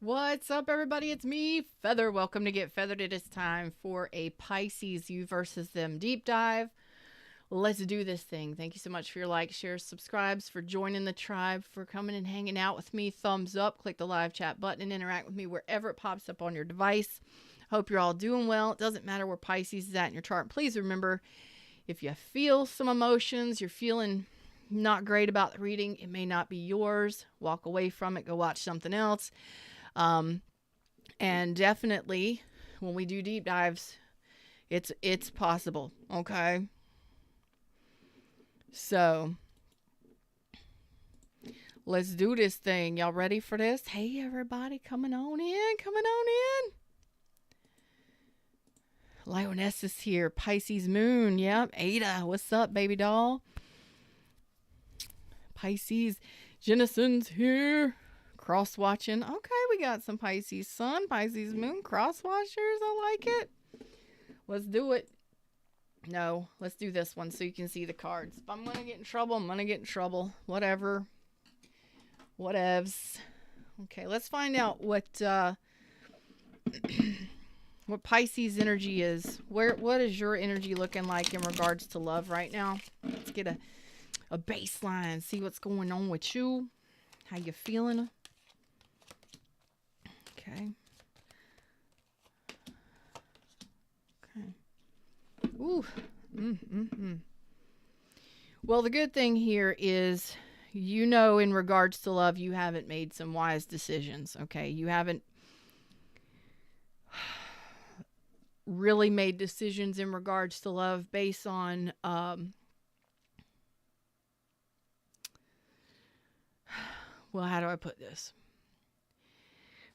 What's up, everybody? It's me, Feather. Welcome to Get Feathered. It is time for a Pisces You versus Them deep dive. Let's do this thing. Thank you so much for your likes, shares, subscribes, for joining the tribe, for coming and hanging out with me. Thumbs up, click the live chat button, and interact with me wherever it pops up on your device. Hope you're all doing well. It doesn't matter where Pisces is at in your chart. Please remember, if you feel some emotions, you're feeling not great about the reading, it may not be yours. Walk away from it. Go watch something else. And definitely when we do deep dives, it's possible. Okay. So let's do this thing. Y'all ready for this? Hey, everybody, coming on in. Lioness is here. Pisces moon. Yep. Ada, what's up, baby doll? Pisces Jennison's here. Cross watching. Okay, we got some Pisces sun, Pisces moon, cross watchers. I like it. Let's do it. No, let's do this one so you can see the cards. If I'm gonna get in trouble, I'm gonna get in trouble. Whatever. Whatevs. Okay, let's find out what what Pisces energy is. What is your energy looking like in regards to love right now? Let's get a baseline. See what's going on with you. How you feeling? Okay. Ooh. Well, the good thing here is, in regards to love, you haven't made some wise decisions. Okay. You haven't really made decisions in regards to love based on, well, how do I put this?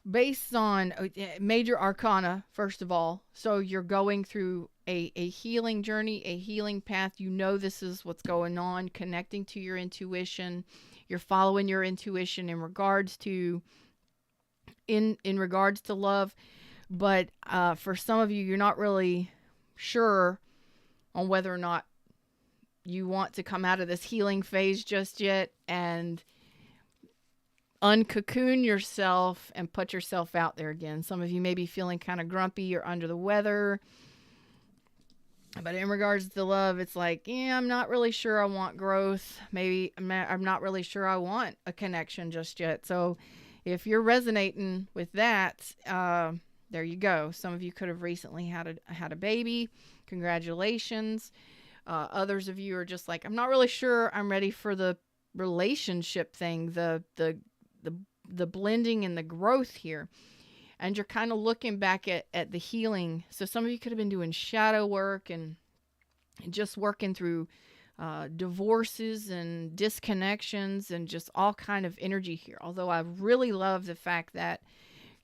Based on major arcana, first of all. So you're going through a healing journey, a healing path. This is what's going on, connecting to your intuition. You're following your intuition in regards to regards to love. But for some of you, you're not really sure on whether or not you want to come out of this healing phase just yet and uncocoon yourself and put yourself out there again. Some of you may be feeling kind of grumpy or under the weather. But in regards to love, it's like, I'm not really sure I want growth. Maybe I'm not really sure I want a connection just yet. So if you're resonating with that, there you go. Some of you could have recently had a baby. Congratulations. Others of you are just like, I'm not really sure I'm ready for the relationship thing, the blending and the growth here. And you're kind of looking back at the healing. So some of you could have been doing shadow work and just working through divorces and disconnections and just all kind of energy here. Although I really love the fact that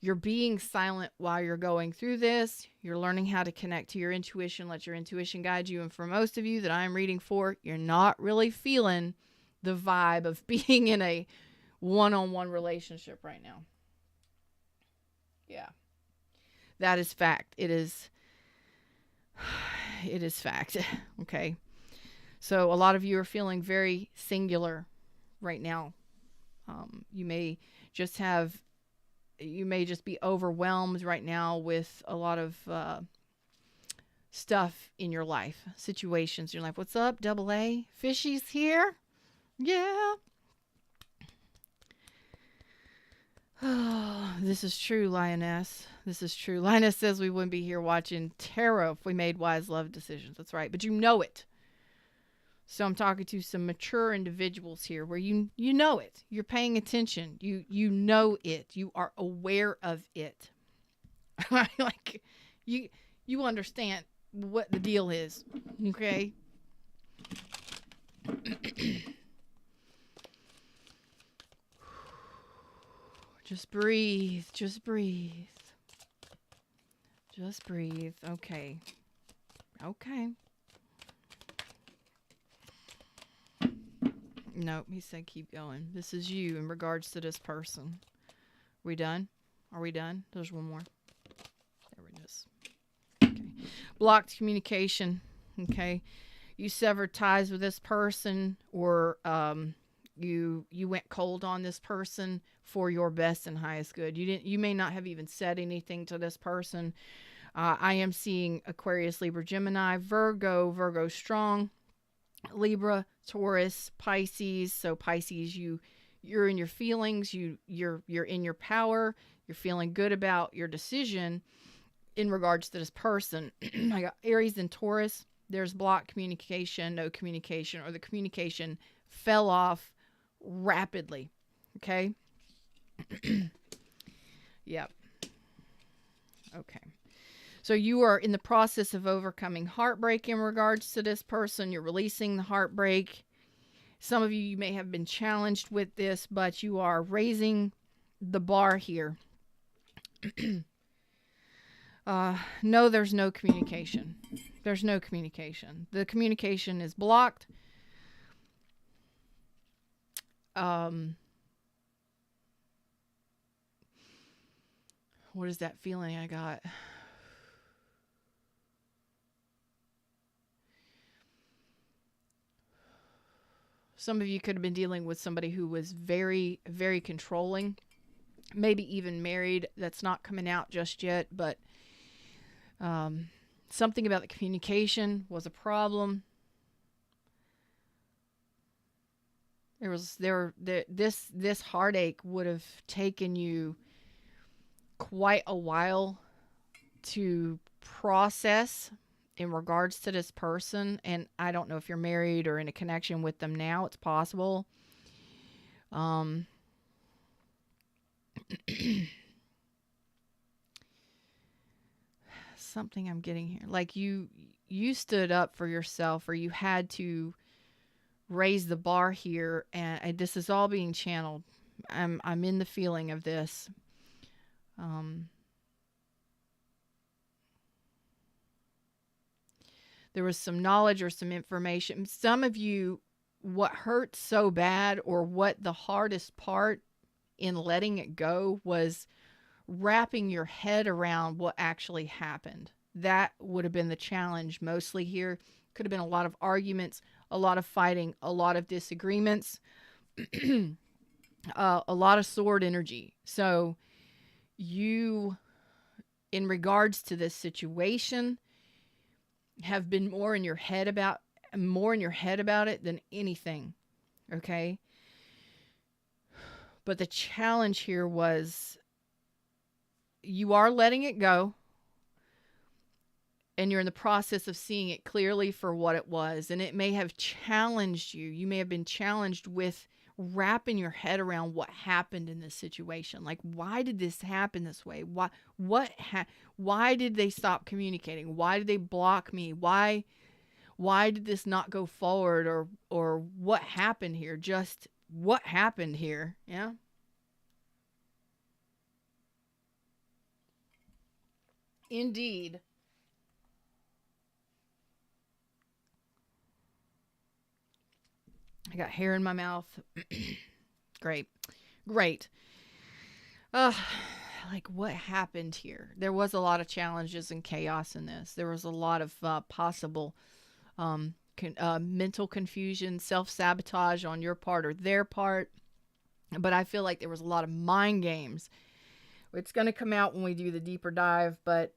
you're being silent while you're going through this. You're learning how to connect to your intuition. Let your intuition guide you. And for most of you that I'm reading for, you're not really feeling the vibe of being in a one-on-one relationship right now. Yeah. That is fact. It is fact. Okay. So a lot of you are feeling very singular right now. You may just be overwhelmed right now with a lot of stuff in your life, situations. You're like, what's up, double A? Fishy's here? Yeah. Oh, this is true, Lioness. This is true. Lioness says we wouldn't be here watching tarot if we made wise love decisions. That's right. But you know it. So I'm talking to some mature individuals here where you know it. You're paying attention. You know it. You are aware of it. Like you understand what the deal is. Okay? Just breathe. Just breathe. Just breathe. Okay. Okay. Nope, he said keep going. This is you in regards to this person. We done? Are we done? There's one more. There it is. Okay. Blocked communication. Okay. You severed ties with this person, or You went cold on this person for your best and highest good. You may not have even said anything to this person. I am seeing Aquarius, Libra, Gemini, Virgo strong, Libra, Taurus, Pisces. So Pisces, you're in your feelings, you're in your power, you're feeling good about your decision in regards to this person. I got Aries and Taurus. There's blocked communication, no communication, or the communication fell off rapidly. Okay? Yep. Okay. So you are in the process of overcoming heartbreak in regards to this person. You're releasing the heartbreak. Some of you may have been challenged with this, but you are raising the bar here. No, there's no communication. There's no communication. The communication is blocked. What is that feeling I got? Some of you could have been dealing with somebody who was very, very controlling, maybe even married. That's not coming out just yet, but something about the communication was a problem. This heartache would have taken you quite a while to process in regards to this person. And I don't know if you're married or in a connection with them now. It's possible. Something I'm getting here. Like you stood up for yourself, or you had to raise the bar here, and this is all being channeled. I'm in the feeling of this. There was some knowledge or some information. Some of you, what hurt so bad, or what the hardest part in letting it go was wrapping your head around what actually happened. That would have been the challenge mostly here. Could have been a lot of arguments, a lot of fighting, a lot of disagreements, a lot of sword energy. So you, in regards to this situation, have been more in your head about it than anything. Okay? But the challenge here was you are letting it go, and you're in the process of seeing it clearly for what it was. And it may have challenged you. You may have been challenged with wrapping your head around what happened in this situation. Like, why did this happen this way? Why did they stop communicating? Why did they block me? Why did this not go forward? Or what happened here? Just what happened here? Yeah. Indeed. I got hair in my mouth. Great. Like, what happened here? There was a lot of challenges and chaos in this. There was a lot of possible mental confusion, self-sabotage on your part or their part. But I feel like there was a lot of mind games. It's going to come out when we do the deeper dive, but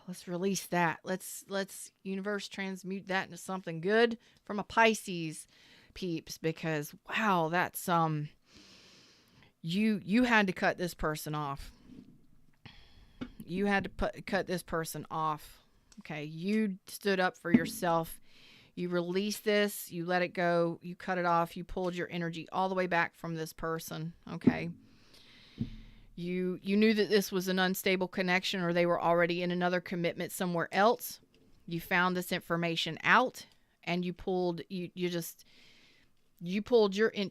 let's release that. Let's universe transmute that into something good from a Pisces peeps, because wow, that's you had to cut this person off. You had to cut this person off. Okay, you stood up for yourself. You released this, you let it go, you cut it off, you pulled your energy all the way back from this person, okay? You knew that this was an unstable connection, or they were already in another commitment somewhere else. You found this information out, and you pulled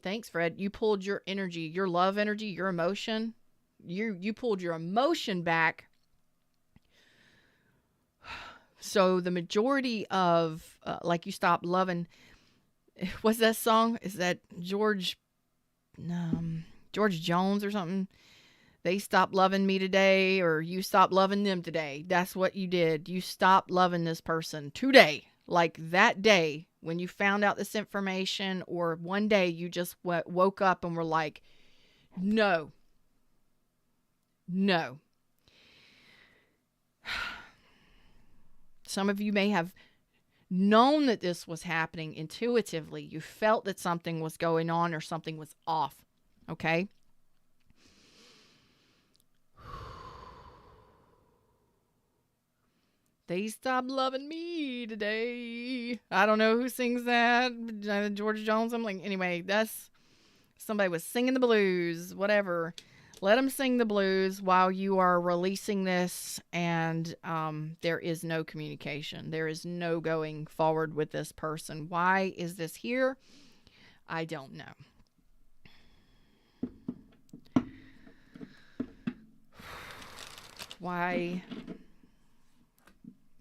thanks, Fred. You pulled your energy, your love energy, your emotion. You pulled your emotion back. So the majority of, like, you stopped loving, what's that song? Is that George Jones or something? They stopped loving me today, or you stopped loving them today. That's what you did. You stopped loving this person today. Like that day when you found out this information, or one day you just woke up and were like, no, no. Some of you may have known that this was happening intuitively. You felt that something was going on or something was off. Okay? They stopped loving me today. I don't know who sings that. George Jones. I'm like, anyway, that's somebody was singing the blues, whatever. Let them sing the blues while you are releasing this, and there is no communication. There is no going forward with this person. Why is this here? I don't know. Why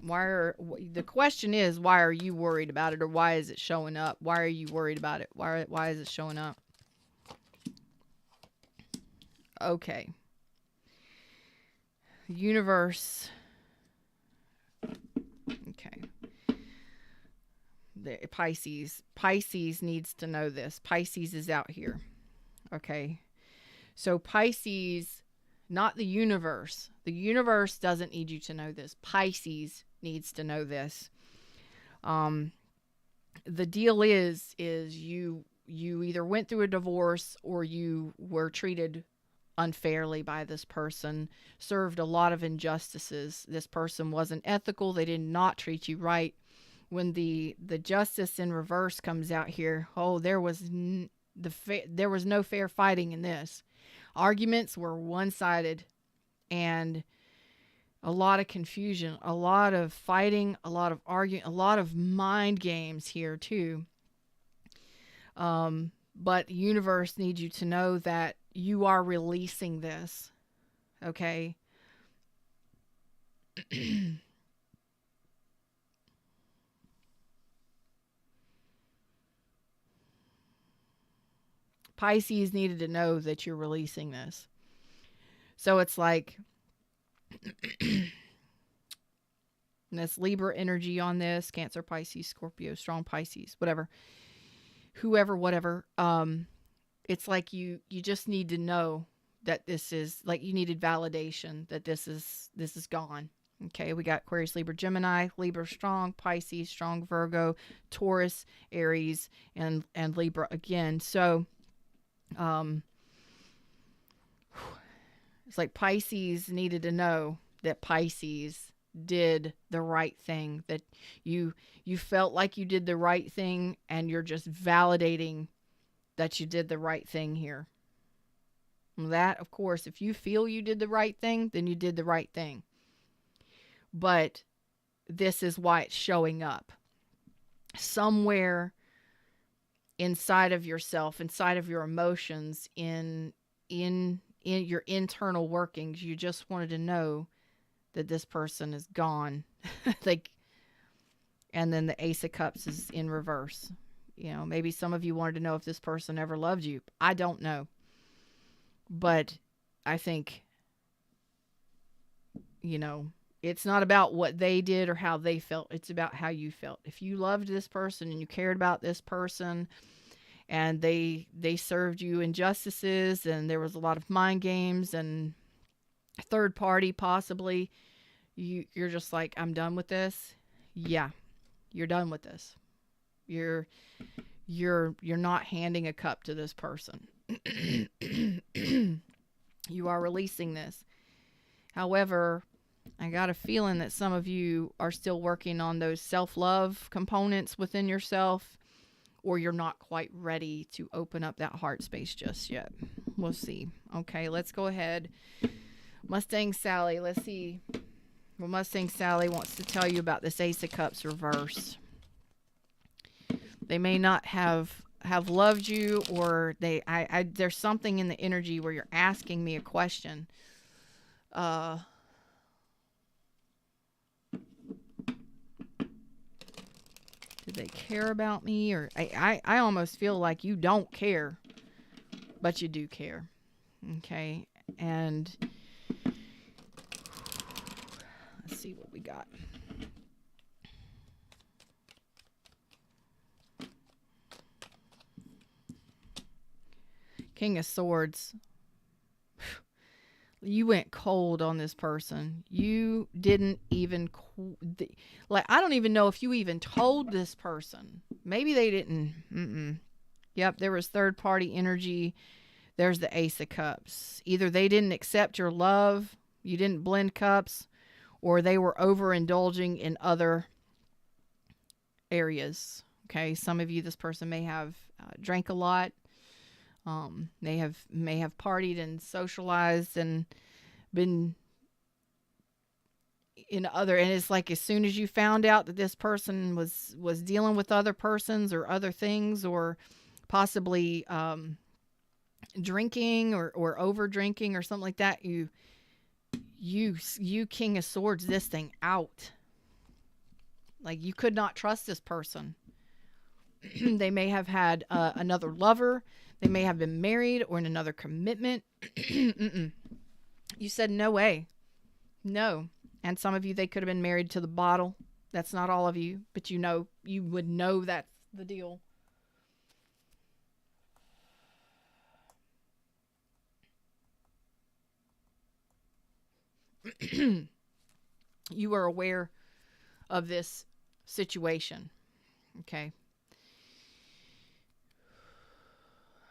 the question is, why are you worried about it, or why is it showing up? Why are you worried about it? Why is it showing up? Okay. Universe. Okay. The Pisces. Pisces needs to know this. Pisces is out here. Okay. So Pisces, not the universe. The universe doesn't need you to know this. Pisces needs to know this. The deal is you either went through a divorce, or you were treated unfairly by this person, served a lot of injustices. This person wasn't ethical. They did not treat you right. When the justice in reverse comes out here, there was no fair fighting in this. Arguments were one-sided, and a lot of confusion, a lot of fighting, a lot of arguing, a lot of mind games here too. But the universe needs you to know that you are releasing this. Okay? Pisces needed to know that you're releasing this. So it's like, that's Libra energy on this. Cancer, Pisces, Scorpio, strong Pisces, whatever. Whoever, whatever. It's like you just need to know that this is, like, you needed validation that this is gone. Okay, we got Aquarius, Libra, Gemini, Libra strong, Pisces strong, Virgo, Taurus, Aries, and Libra again. So it's like Pisces needed to know that Pisces did the right thing, that you felt like you did the right thing, and you're just validating that you did the right thing here. That, of course, if you feel you did the right thing, then you did the right thing. But this is why it's showing up. Somewhere inside of yourself, inside of your emotions, in your internal workings, you just wanted to know that this person is gone. And then the Ace of Cups is in reverse. You know, maybe some of you wanted to know if this person ever loved you. I don't know. But I think, it's not about what they did or how they felt. It's about how you felt. If you loved this person and you cared about this person, and they served you injustices, and there was a lot of mind games and third party possibly, you're just like, I'm done with this. Yeah, you're done with this. You're not handing a cup to this person. You are releasing this. However, I got a feeling that some of you are still working on those self-love components within yourself, or you're not quite ready to open up that heart space just yet. We'll see. Okay, let's go ahead. Mustang Sally, let's see what Mustang Sally wants to tell you about this Ace of Cups reverse. They may not have loved you, or there's something in the energy where you're asking me a question. Do they care about me? Or I almost feel like you don't care, but you do care. Okay. And let's see what we got. King of Swords. You went cold on this person. You didn't even, like, I don't even know if you even told this person. Maybe they didn't. Yep, there was third party energy. There's the Ace of Cups. Either they didn't accept your love, you didn't blend cups, or they were overindulging in other areas. Okay, some of you, this person may have drank a lot. They may have partied and socialized and been in other, and it's like as soon as you found out that this person was dealing with other persons or other things, or possibly drinking or over drinking or something like that, you King of Swords this thing out. Like, you could not trust this person. They may have had another lover. They may have been married or in another commitment. You said, no way. No. And some of you, they could have been married to the bottle. That's not all of you, but you would know that's the deal. You are aware of this situation. Okay.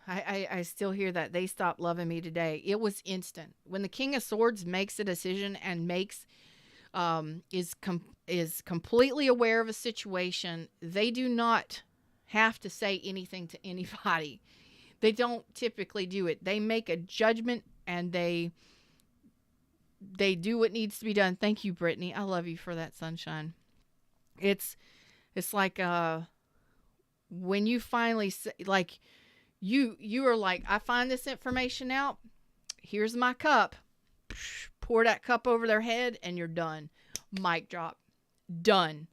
I still hear that. They stopped loving me today. It was instant. When the King of Swords makes a decision and is completely aware of a situation, they do not have to say anything to anybody. They don't typically do it. They make a judgment and they do what needs to be done. Thank you, Brittany. I love you for that, sunshine. It's like when you finally say, like, you are like, I find this information out. Here's my cup. Pour that cup over their head and you're done. Mic drop. Done.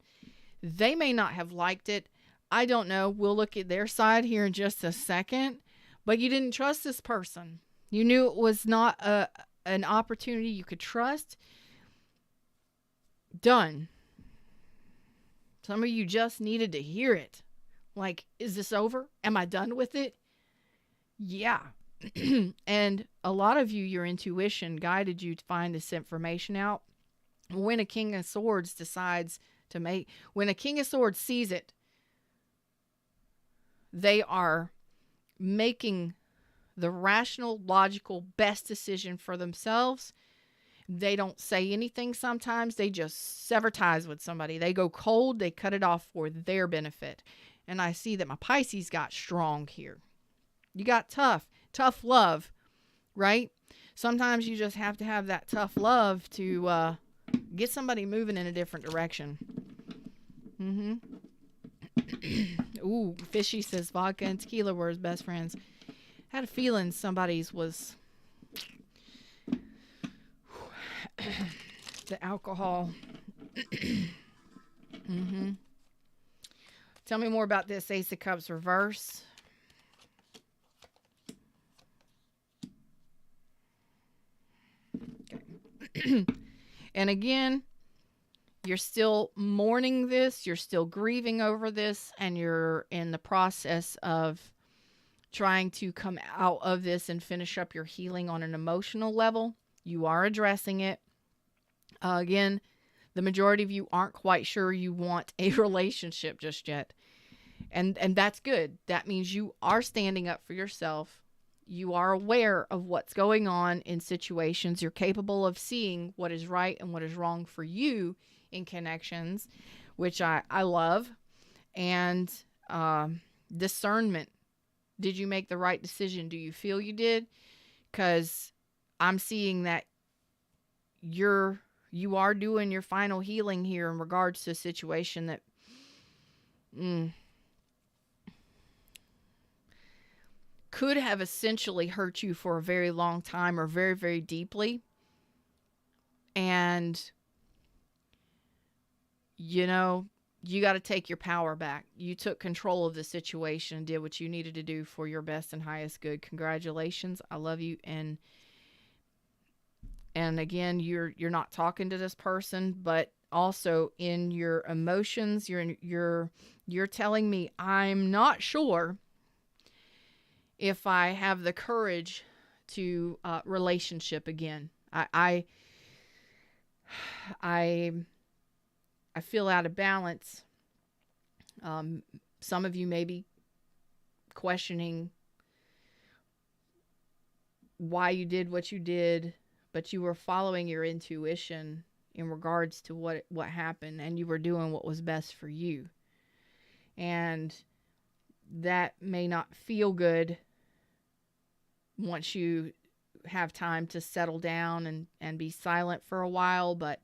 They may not have liked it. I don't know. We'll look at their side here in just a second. But you didn't trust this person. You knew it was not an opportunity you could trust. Done. Some of you just needed to hear it. Like, is this over? Am I done with it? Yeah. And a lot of you, your intuition guided you to find this information out. When a King of Swords decides to when a King of Swords sees it, they are making the rational, logical, best decision for themselves. They don't say anything sometimes. They just sever ties with somebody. They go cold. They cut it off for their benefit. And I see that my Pisces got strong here. You got tough love, right? Sometimes you just have to have that tough love to get somebody moving in a different direction. Ooh, Fishy says vodka and tequila were his best friends. Had a feeling somebody's was the alcohol. Tell me more about this Ace of Cups reverse. Okay. And again, you're still mourning this, you're still grieving over this, and you're in the process of trying to come out of this and finish up your healing on an emotional level. You are addressing it. Again, the majority of you aren't quite sure you want a relationship just yet. And that's good. That means you are standing up for yourself. You are aware of what's going on in situations. You're capable of seeing what is right and what is wrong for you in connections, which I love. And discernment. Did you make the right decision? Do you feel you did? Because I'm seeing that you are doing your final healing here in regards to a situation that could have essentially hurt you for a very long time or very, very deeply. And, you know, you got to take your power back. You took control of the situation and did what you needed to do for your best and highest good. Congratulations. I love you. And And again, you're not talking to this person, but also in your emotions, you're telling me, I'm not sure if I have the courage to relationship again. I feel out of balance. Some of you may be questioning why you did what you did, but you were following your intuition in regards to what happened, and you were doing what was best for you. And that may not feel good once you have time to settle down and be silent for a while, but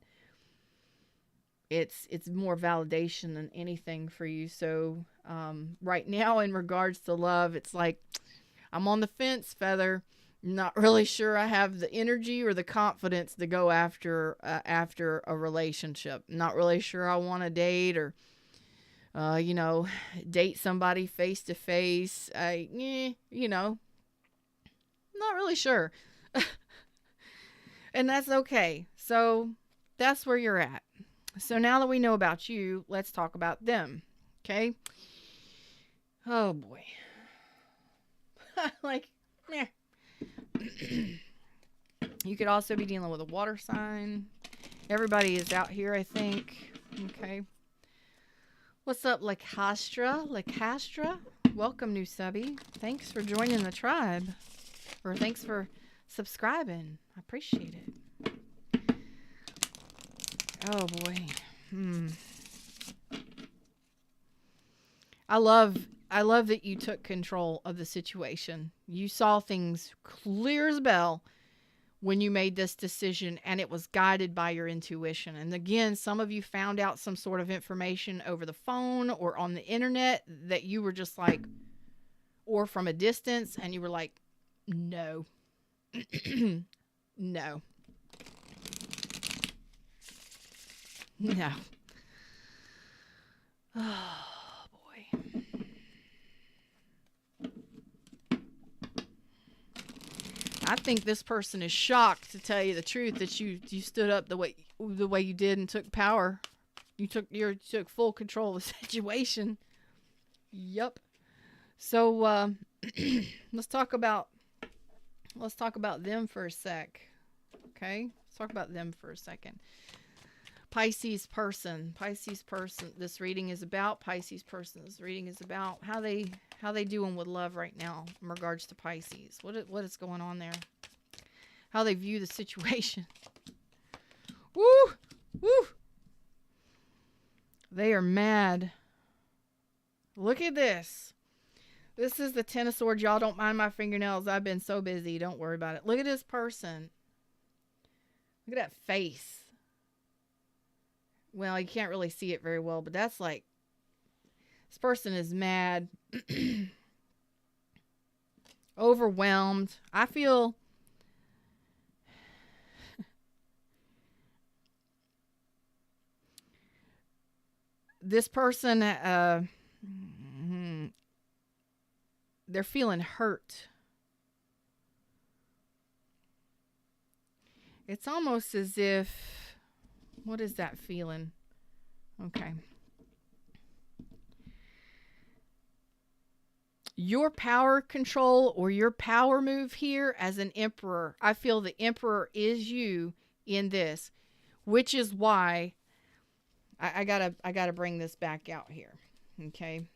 it's more validation than anything for you. So right now, in regards to love, it's like I'm on the fence, Feather. Not really sure I have the energy or the confidence to go after a relationship. Not really sure I want to date or date somebody face to face. Not really sure. And that's okay. So that's where you're at. So now that we know about you, let's talk about them. Okay? Oh boy. Meh. You could also be dealing with a water sign. Everybody is out here, I think. Okay. What's up, Lacastra? Welcome, new subby. Thanks for joining the tribe. Or thanks for subscribing. I appreciate it. Oh, boy. I love that you took control of the situation. You saw things clear as a bell when you made this decision, and it was guided by your intuition. And again, some of you found out some sort of information over the phone or on the internet that you were just like, or from a distance, and you were like, no. No. No. Oh, boy. I think this person is shocked, to tell you the truth, that you stood up the way you did and took power. You took full control of the situation. Yup. So let's talk about them for a sec. Okay? Let's talk about them for a second. Pisces person. This reading is about Pisces person. This reading is about how they doing with love right now in regards to Pisces. What is going on there? How they view the situation. Woo! Woo! They are mad. Look at this. This is the Ten of Swords. Y'all don't mind my fingernails. I've been so busy. Don't worry about it. Look at this person. Look at that face. Well, you can't really see it very well, but that's like, this person is mad, overwhelmed. I feel this person, they're feeling hurt. It's almost as if, what is that feeling? Okay. Your power control or your power move here as an emperor. I feel the emperor is you in this, which is why I gotta bring this back out here. Okay.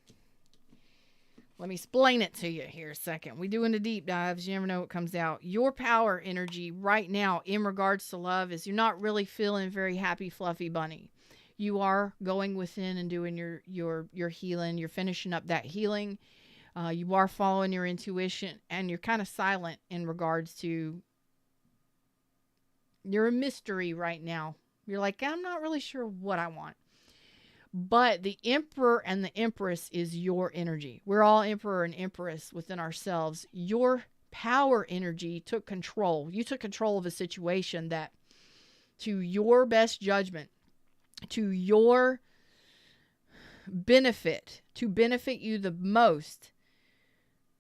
Let me explain it to you here a second. We doing the deep dives. You never know what comes out. Your power energy right now in regards to love is you're not really feeling very happy, fluffy bunny. You are going within and doing your healing. You're finishing up that healing. You are following your intuition, and you're kind of silent in regards to, you're a mystery right now. You're like, I'm not really sure what I want. But the emperor and the empress is your energy. We're all emperor and empress within ourselves. Your power energy took control. You took control of a situation that, to your best judgment, to your benefit, to benefit you the most,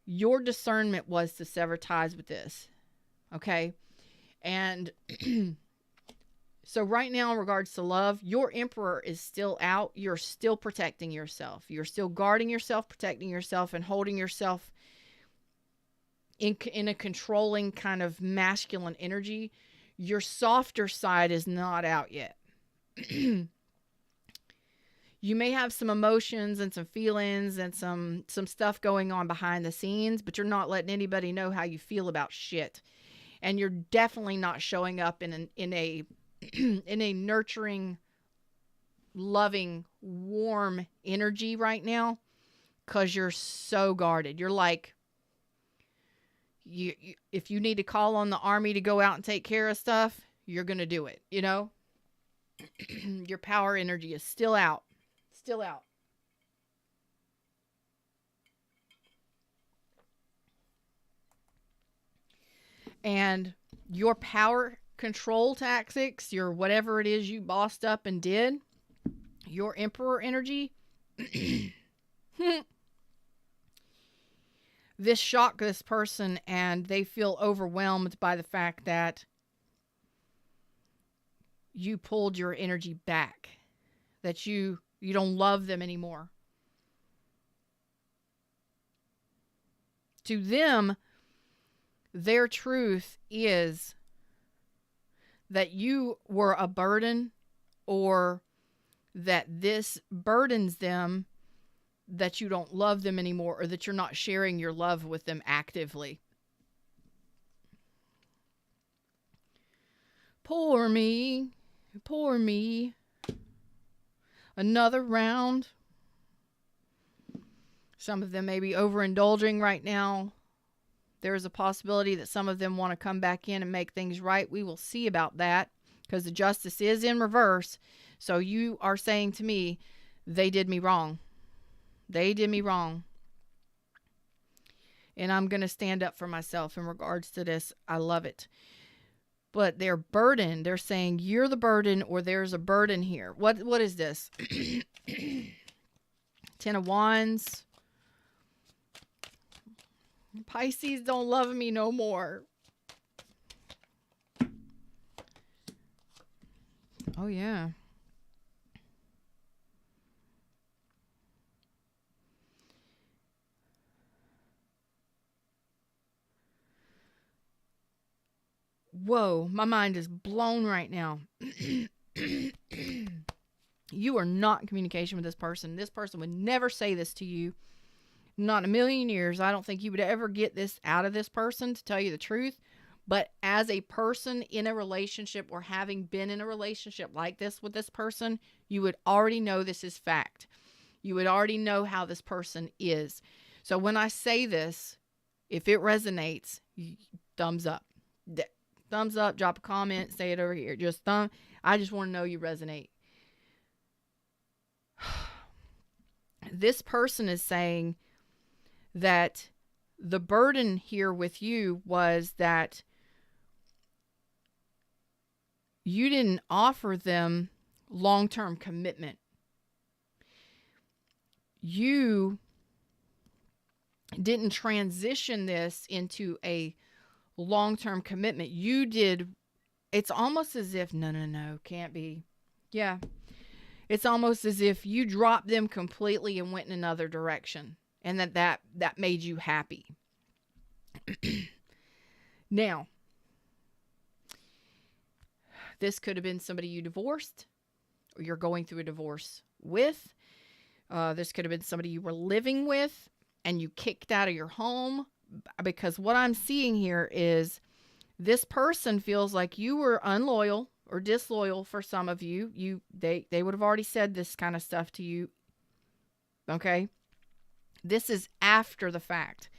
your discernment was to sever ties with this. Okay? And so right now, in regards to love, your Emperor is still out. You're still protecting yourself. You're still guarding yourself, protecting yourself, and holding yourself in a controlling kind of masculine energy. Your softer side is not out yet. You may have some emotions and some feelings and some stuff going on behind the scenes, but you're not letting anybody know how you feel about shit. And you're definitely not showing up in a in a nurturing, loving, warm energy right now, because you're so guarded. You're like, you if you need to call on the army to go out and take care of stuff, you're going to do it, you know? Your power energy is still out. Still out. And your power control tactics, your whatever it is you bossed up and did, your Emperor energy, this shocked this person, and they feel overwhelmed by the fact that you pulled your energy back, that you don't love them anymore. To them, their truth is that you were a burden, or that this burdens them, that you don't love them anymore, or that you're not sharing your love with them actively. Poor me. Poor me. Another round. Some of them may be overindulging right now. There is a possibility that some of them want to come back in and make things right. We will see about that, because the justice is in reverse. So you are saying to me, they did me wrong. They did me wrong. And I'm going to stand up for myself in regards to this. I love it. But they're burdened. They're saying you're the burden, or there's a burden here. What is this? Ten of Wands. Pisces don't love me no more. Oh, yeah. Whoa, my mind is blown right now. You are not in communication with this person. This person would never say this to you. Not in a million years. I don't think you would ever get this out of this person, to tell you the truth. But as a person in a relationship, or having been in a relationship like this with this person, you would already know this is fact. You would already know how this person is. So when I say this, if it resonates, thumbs up. Thumbs up, drop a comment, say it over here. I just want to know you resonate. This person is saying that the burden here with you was that you didn't offer them long-term commitment. You didn't transition this into a long-term commitment. You did. It's almost as if, no, can't be. Yeah. It's almost as if you dropped them completely and went in another direction, and that made you happy. Now, this could have been somebody you divorced, or you're going through a divorce with. This could have been somebody you were living with and you kicked out of your home, because what I'm seeing here is this person feels like you were unloyal or disloyal for some of you. They would have already said this kind of stuff to you. Okay? This is after the fact.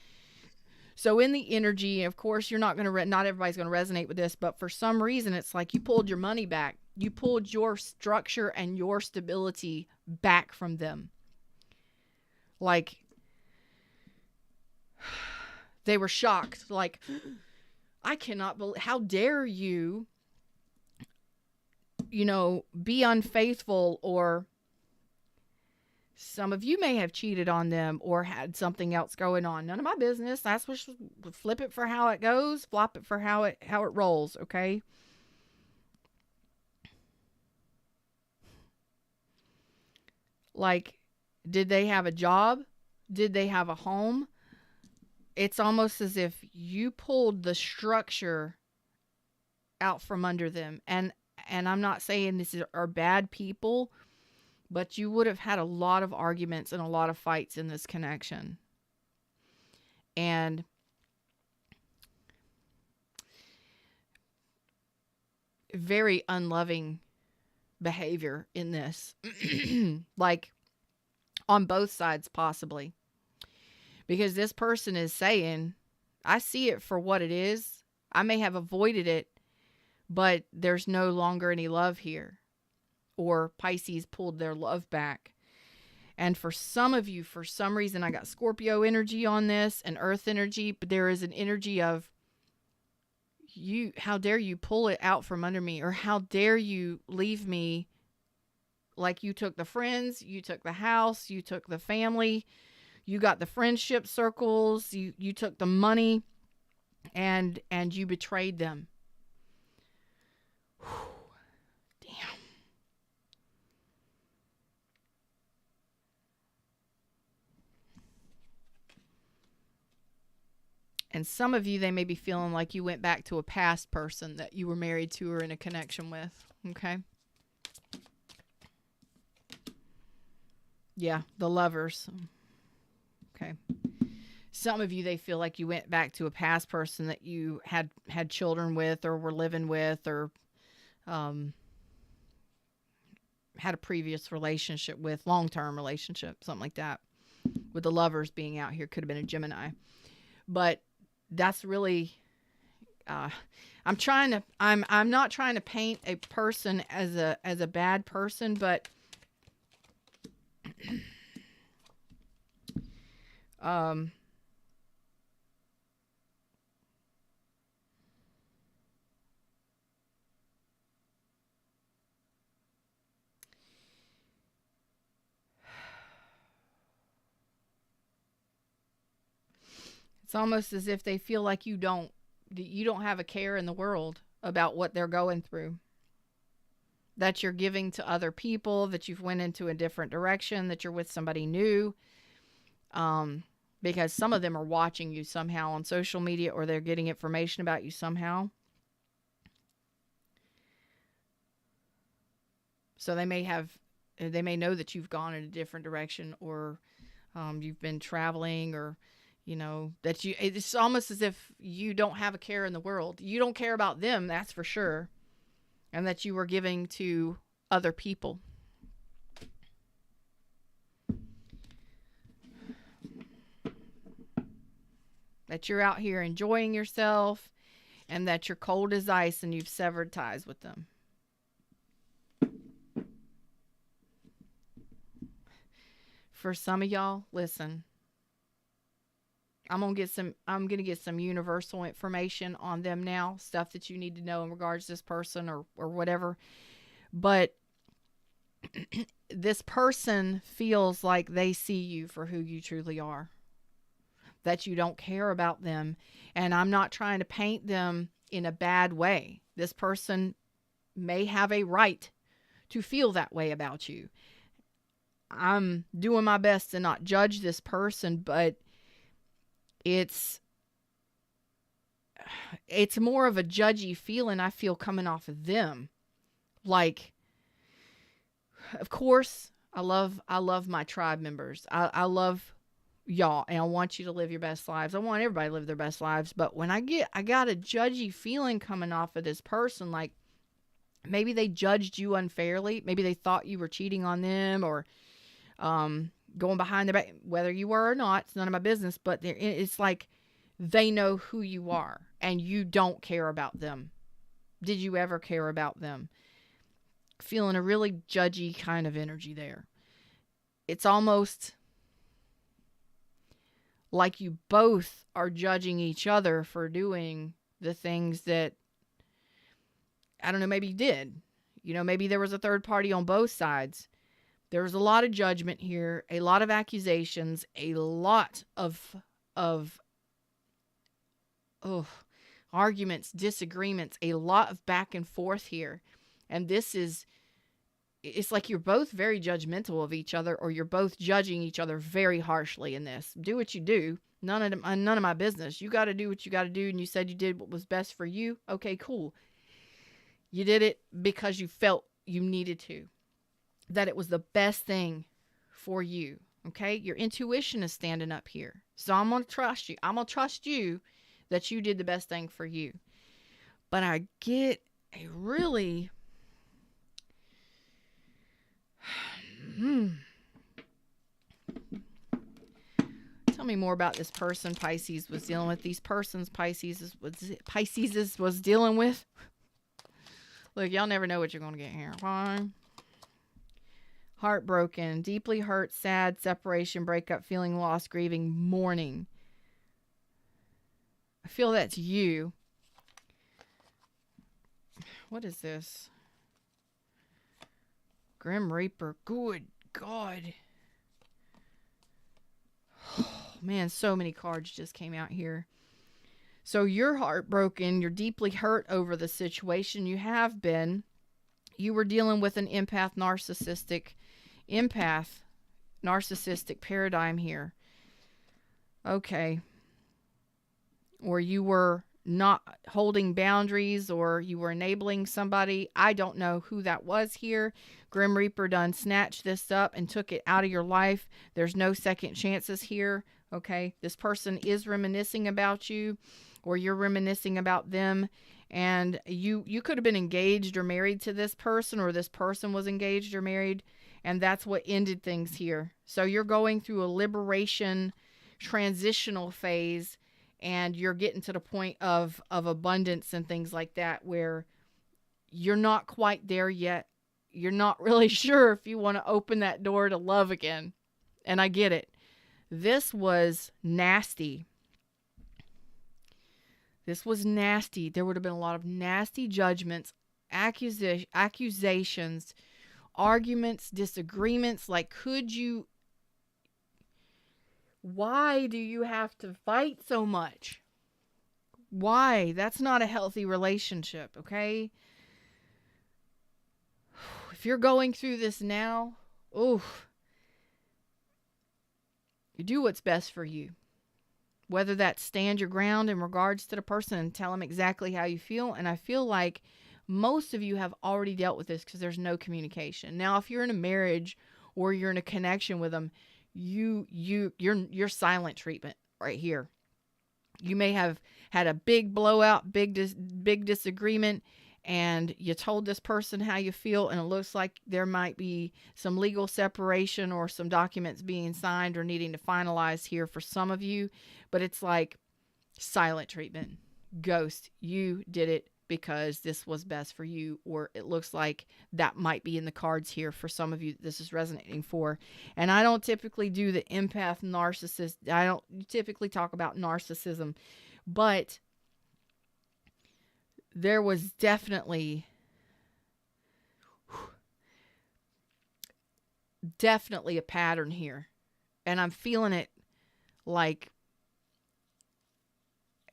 So in the energy, of course, you're not going to, not everybody's going to resonate with this, but for some reason, it's like you pulled your money back. You pulled your structure and your stability back from them. Like, they were shocked. Like, I cannot believe, how dare you, be unfaithful or Some of you may have cheated on them or had something else going on. None of my business. That's what, flip it for how it goes, flop it for how it rolls, okay? Like, did they have a job? Did they have a home? It's almost as if you pulled the structure out from under them. And I'm not saying these are bad people, but you would have had a lot of arguments and a lot of fights in this connection. And very unloving behavior in this. Like, on both sides, possibly. Because this person is saying, I see it for what it is. I may have avoided it, but there's no longer any love here. Or Pisces pulled their love back. And for some of you, for some reason, I got Scorpio energy on this and Earth energy, but there is an energy of, you, how dare you pull it out from under me, or how dare you leave me? Like, you took the friends, you took the house, you took the family, you got the friendship circles, you took the money, and you betrayed them. Whew. Damn. And some of you, they may be feeling like you went back to a past person that you were married to or in a connection with. Okay. Yeah, the lovers. Okay. Some of you, they feel like you went back to a past person that you had children with or were living with, or had a previous relationship with, long-term relationship, something like that. With the lovers being out here, could have been a Gemini. But that's really, I'm not trying to paint a person as a bad person, but it's almost as if they feel like you don't have a care in the world about what they're going through, that you're giving to other people, that you've went into a different direction, that you're with somebody new, because some of them are watching you somehow on social media, or they're getting information about you somehow. So they may know that you've gone in a different direction, or you've been traveling, or that it's almost as if you don't have a care in the world. You don't care about them, that's for sure. And that you were giving to other people. That you're out here enjoying yourself, and that you're cold as ice and you've severed ties with them. For some of y'all, listen. I'm going to get some universal information on them now, stuff that you need to know in regards to this person or whatever. But this person feels like they see you for who you truly are, that you don't care about them. And I'm not trying to paint them in a bad way. This person may have a right to feel that way about you. I'm doing my best to not judge this person, but it's more of a judgy feeling I feel coming off of them. Like, of course, I love my tribe members. I love y'all, and I want you to live your best lives. I want everybody to live their best lives. But when I got a judgy feeling coming off of this person, like maybe they judged you unfairly. Maybe they thought you were cheating on them, or going behind their back, whether you were or not, it's none of my business, but it's like they know who you are and you don't care about them. Did you ever care about them? Feeling a really judgy kind of energy there. It's almost like you both are judging each other for doing the things that, I don't know, maybe you did. Maybe there was a third party on both sides. There's a lot of judgment here, a lot of accusations, a lot of oh, arguments, disagreements, a lot of back and forth here. And it's like you're both very judgmental of each other, or you're both judging each other very harshly in this. Do what you do. None of my business. You got to do what you got to do. And you said you did what was best for you. Okay, cool. You did it because you felt you needed to, that it was the best thing for you. Okay. Your intuition is standing up here. So I'm going to trust you. I'm going to trust you that you did the best thing for you. But I get a really tell me more about this person Pisces was dealing with. These persons Pisces was dealing with. Look, y'all never know what you're going to get here. Why? Heartbroken, deeply hurt, sad, separation, breakup, feeling lost, grieving, mourning. I feel that's you. What is this? Grim Reaper. Good God. Oh, man, so many cards just came out here. So you're heartbroken. You're deeply hurt over the situation. You have been. You were dealing with an narcissistic paradigm here. Okay. Or you were not holding boundaries, or you were enabling somebody. I don't know who that was here. Grim Reaper done snatched this up and took it out of your life. There's no second chances here. Okay. This person is reminiscing about you, or you're reminiscing about them. And you could have been engaged or married to this person, or this person was engaged or married. And that's what ended things here. So you're going through a liberation transitional phase, and you're getting to the point of abundance and things like that, where you're not quite there yet. You're not really sure if you want to open that door to love again. And I get it. This was nasty. This was nasty. There would have been a lot of nasty judgments, accusations, arguments, disagreements. Like, why do you have to fight so much? Why? That's not a healthy relationship, okay? If you're going through this now, you do what's best for you. Whether that's stand your ground in regards to the person and tell them exactly how you feel. And I feel like most of you have already dealt with this because there's no communication. Now, if you're in a marriage or you're in a connection with them, you're silent treatment right here. You may have had a big blowout, big disagreement, and you told this person how you feel, and it looks like there might be some legal separation or some documents being signed or needing to finalize here for some of you. But it's like silent treatment. Ghost. You did it because this was best for you, or it looks like that might be in the cards here for some of you. This is resonating for. And I don't typically do the empath narcissist. I don't typically talk about narcissism, but there was definitely a pattern here. And I'm feeling it like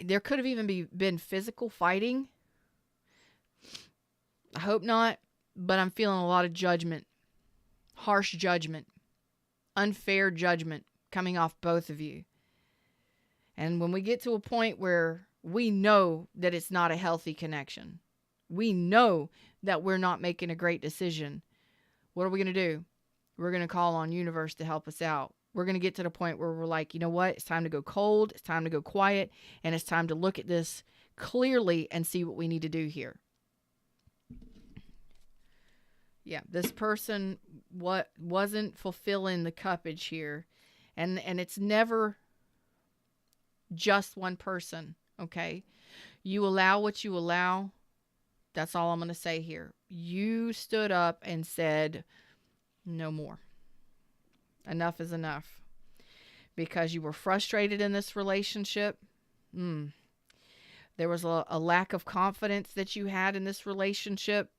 there could have even been physical fighting. I hope not, but I'm feeling a lot of judgment, harsh judgment, unfair judgment coming off both of you. And when we get to a point where we know that it's not a healthy connection, we know that we're not making a great decision, what are we going to do? We're going to call on universe to help us out. We're going to get to the point where we're like, you know what? It's time to go cold. It's time to go quiet. And it's time to look at this clearly and see what we need to do here. Yeah, this person wasn't fulfilling the cuppage here. And it's never just one person, okay? You allow what you allow. That's all I'm going to say here. You stood up and said, no more. Enough is enough. Because you were frustrated in this relationship. There was a lack of confidence that you had in this relationship.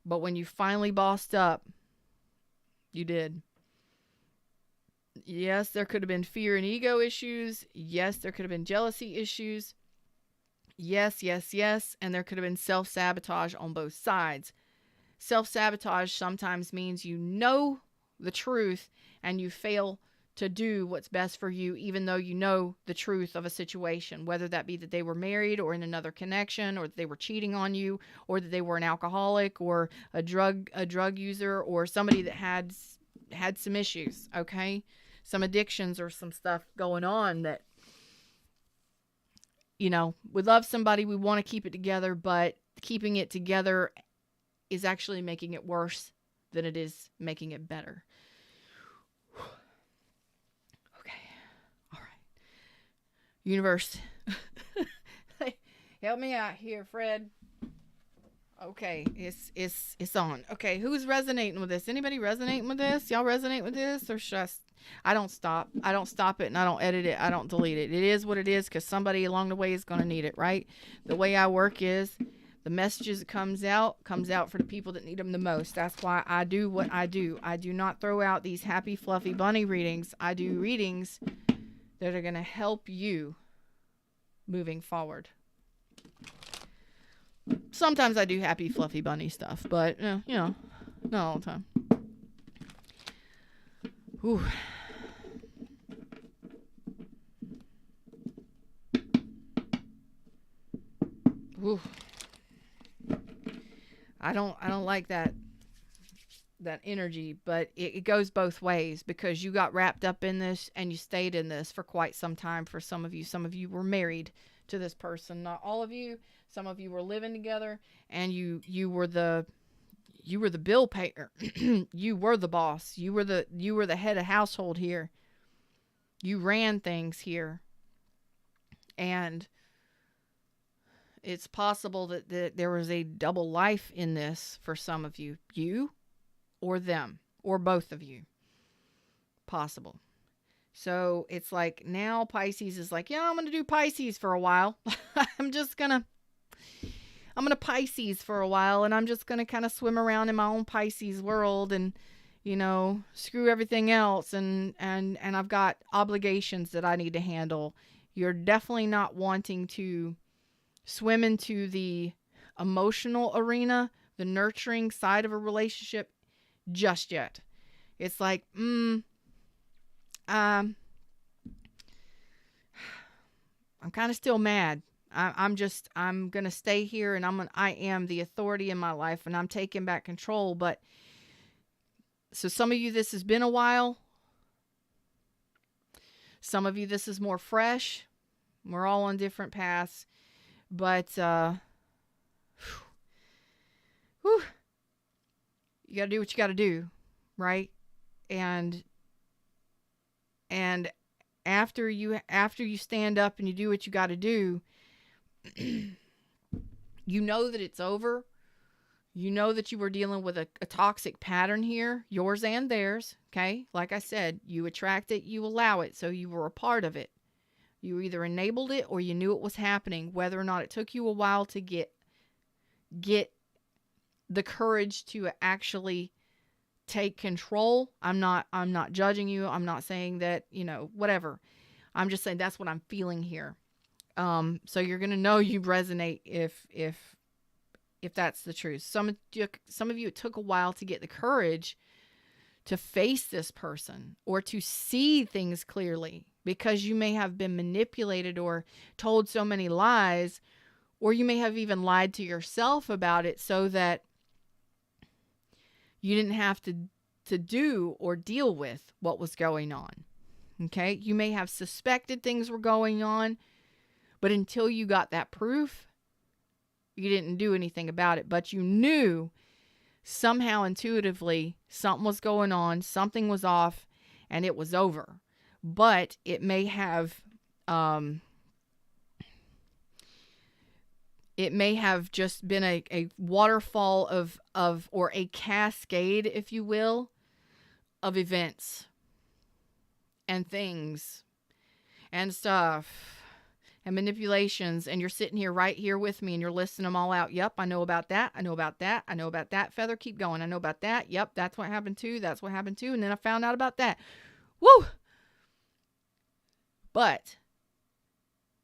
But when you finally bossed up, You did. Yes, there could have been fear and ego issues. Yes, there could have been jealousy issues. Yes, yes, yes. And there could have been self-sabotage on both sides. Self-sabotage sometimes means you know the truth and you fail to do what's best for you, even though you know the truth of a situation, whether that be that they were married or in another connection, or that they were cheating on you, or that they were an alcoholic or a drug user, or somebody that had some issues, okay? Some addictions or some stuff going on that, we love somebody, we want to keep it together, but keeping it together is actually making it worse than it is making it better. Okay. All right. Universe. Help me out here, Fred. Okay, it's on. Okay, who's resonating with this? Anybody resonating with this? Y'all resonate with this? Or just I don't stop it, and I don't edit it. I don't delete it. It is what it is, because somebody along the way is going to need it, right? The way I work is the messages that comes out for the people that need them the most. That's why I do what I do. I do not throw out these happy, fluffy bunny readings. I do readings that are going to help you moving forward. Sometimes I do happy, fluffy bunny stuff, but, not all the time. Ooh. Ooh. I don't like that energy, but it goes both ways, because you got wrapped up in this and you stayed in this for quite some time. For some of you were married to this person. Not all of you. Some of you were living together, and you were the bill payer. You were the boss. You were the head of household here. You ran things here. And it's possible that there was a double life in this for some of you. You or them, or both of you. Possible. So it's like now Pisces is like, I'm going to do Pisces for a while. I'm going to Pisces for a while, and I'm just going to kind of swim around in my own Pisces world and, screw everything else. And I've got obligations that I need to handle. You're definitely not wanting to swim into the emotional arena, the nurturing side of a relationship just yet. It's like, I'm kind of still mad. I'm going to stay here, and I am the authority in my life, and I'm taking back control. But so some of you, this has been a while. Some of you, this is more fresh. We're all on different paths, but, you got to do what you got to do. Right. And after you stand up and you do what you got to do, you know that it's over. You know that you were dealing with a toxic pattern here, yours and theirs. Okay. Like I said, you attract it, you allow it. So you were a part of it. You either enabled it or you knew it was happening, whether or not it took you a while to get the courage to actually take control. I'm not judging you. I'm not saying that, whatever. I'm just saying that's what I'm feeling here. So you're going to know you resonate if that's the truth. Some of you, it took a while to get the courage to face this person or to see things clearly, because you may have been manipulated or told so many lies, or you may have even lied to yourself about it so that you didn't have to do or deal with what was going on. Okay? You may have suspected things were going on, but until you got that proof, you didn't do anything about it. But you knew somehow intuitively something was going on, something was off, and it was over. But it may have just been a waterfall of or a cascade, if you will, of events and things and stuff and manipulations, and you're sitting here right here with me and you're listing them all out. Yep, I know about that. I know about that. I know about that. Feather, keep going. I know about that. Yep, that's what happened too. That's what happened too. And then I found out about that. Woo! But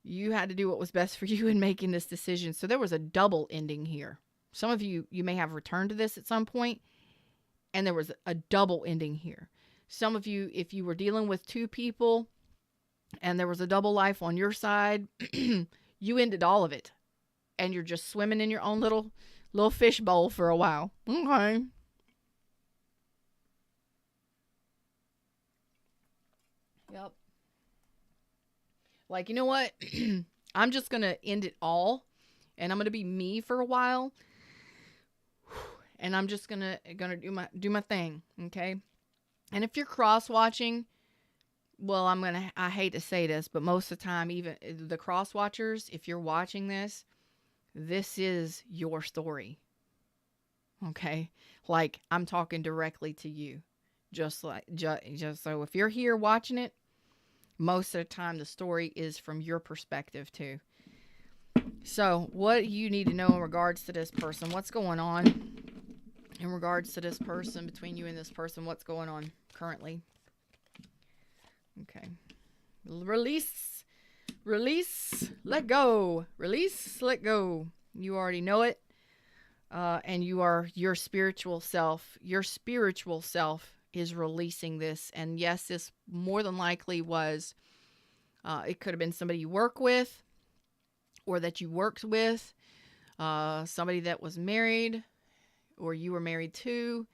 you had to do what was best for you in making this decision. So there was a double ending here. Some of you may have returned to this at some point, and there was a double ending here. Some of you, if you were dealing with two people and there was a double life on your side, you ended all of it. And you're just swimming in your own little fish bowl for a while. Okay. Yep. Like, you know what? I'm just going to end it all, and I'm going to be me for a while. And I'm just going to do my thing, okay? And if you're cross-watching, well, I hate to say this, but most of the time, even the cross-watchers, if you're watching this is your story, okay? Like, I'm talking directly to you, just so if you're here watching it, most of the time the story is from your perspective too. So, what you need to know in regards to this person, what's going on in regards to this person, between you and this person, what's going on currently? Okay. Release, let go. Release, let go. You already know it. And you are your spiritual self. Your spiritual self is releasing this. And yes, this more than likely was, it could have been somebody you work with or that you worked with, somebody that was married or you were married to.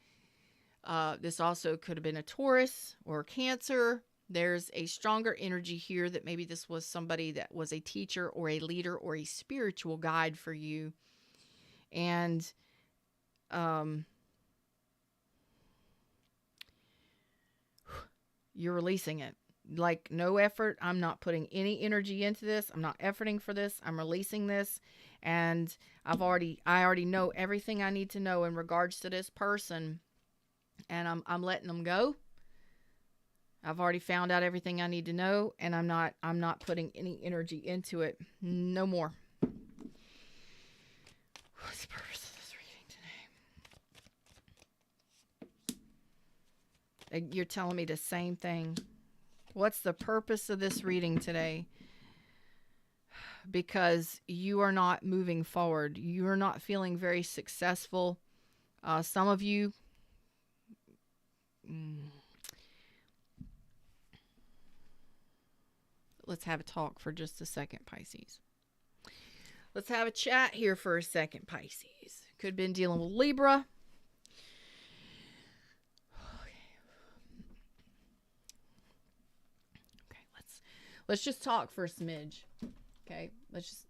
This also could have been a Taurus or a Cancer. There's a stronger energy here that maybe this was somebody that was a teacher or a leader or a spiritual guide for you. And you're releasing it. Like, no effort. I'm not putting any energy into this. I'm not efforting for this. I'm releasing this. And I already know everything I need to know in regards to this person. And I'm letting them go. I've already found out everything I need to know, and I'm not putting any energy into it. No more. What's the purpose of this reading today? You're telling me the same thing. What's the purpose of this reading today? Because you are not moving forward. You are not feeling very successful. Some of you... Let's have a talk for just a second, Pisces. Let's have a chat here for a second, Pisces. Could have been dealing with Libra. Okay, let's just talk for a smidge. Okay, let's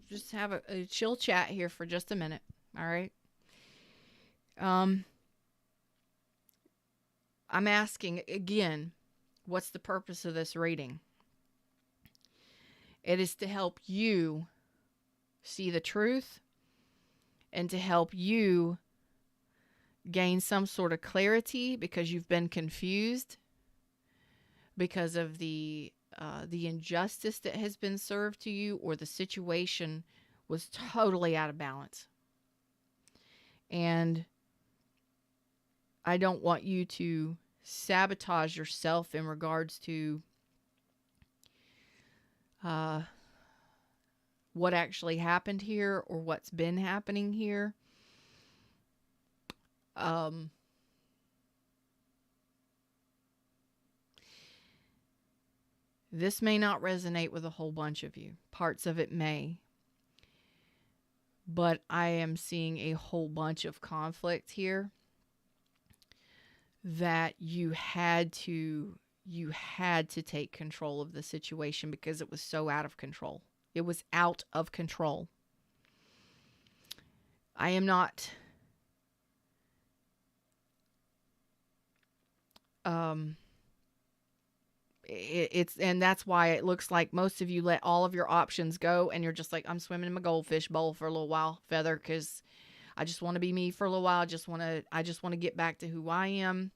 just have a chill chat here for just a minute. All right. I'm asking again, what's the purpose of this reading? It is to help you see the truth and to help you gain some sort of clarity because you've been confused because of the injustice that has been served to you, or the situation was totally out of balance. And I don't want you to sabotage yourself in regards to what actually happened here or what's been happening here. This may not resonate with a whole bunch of you. Parts of it may. But I am seeing a whole bunch of conflict here that you had to take control of the situation because it was so out of control. It was out of control. I am not and that's why it looks like most of you let all of your options go and you're just like, I'm swimming in my goldfish bowl for a little while, Feather, because I just want to be me for a little while. I just want to get back to who I am.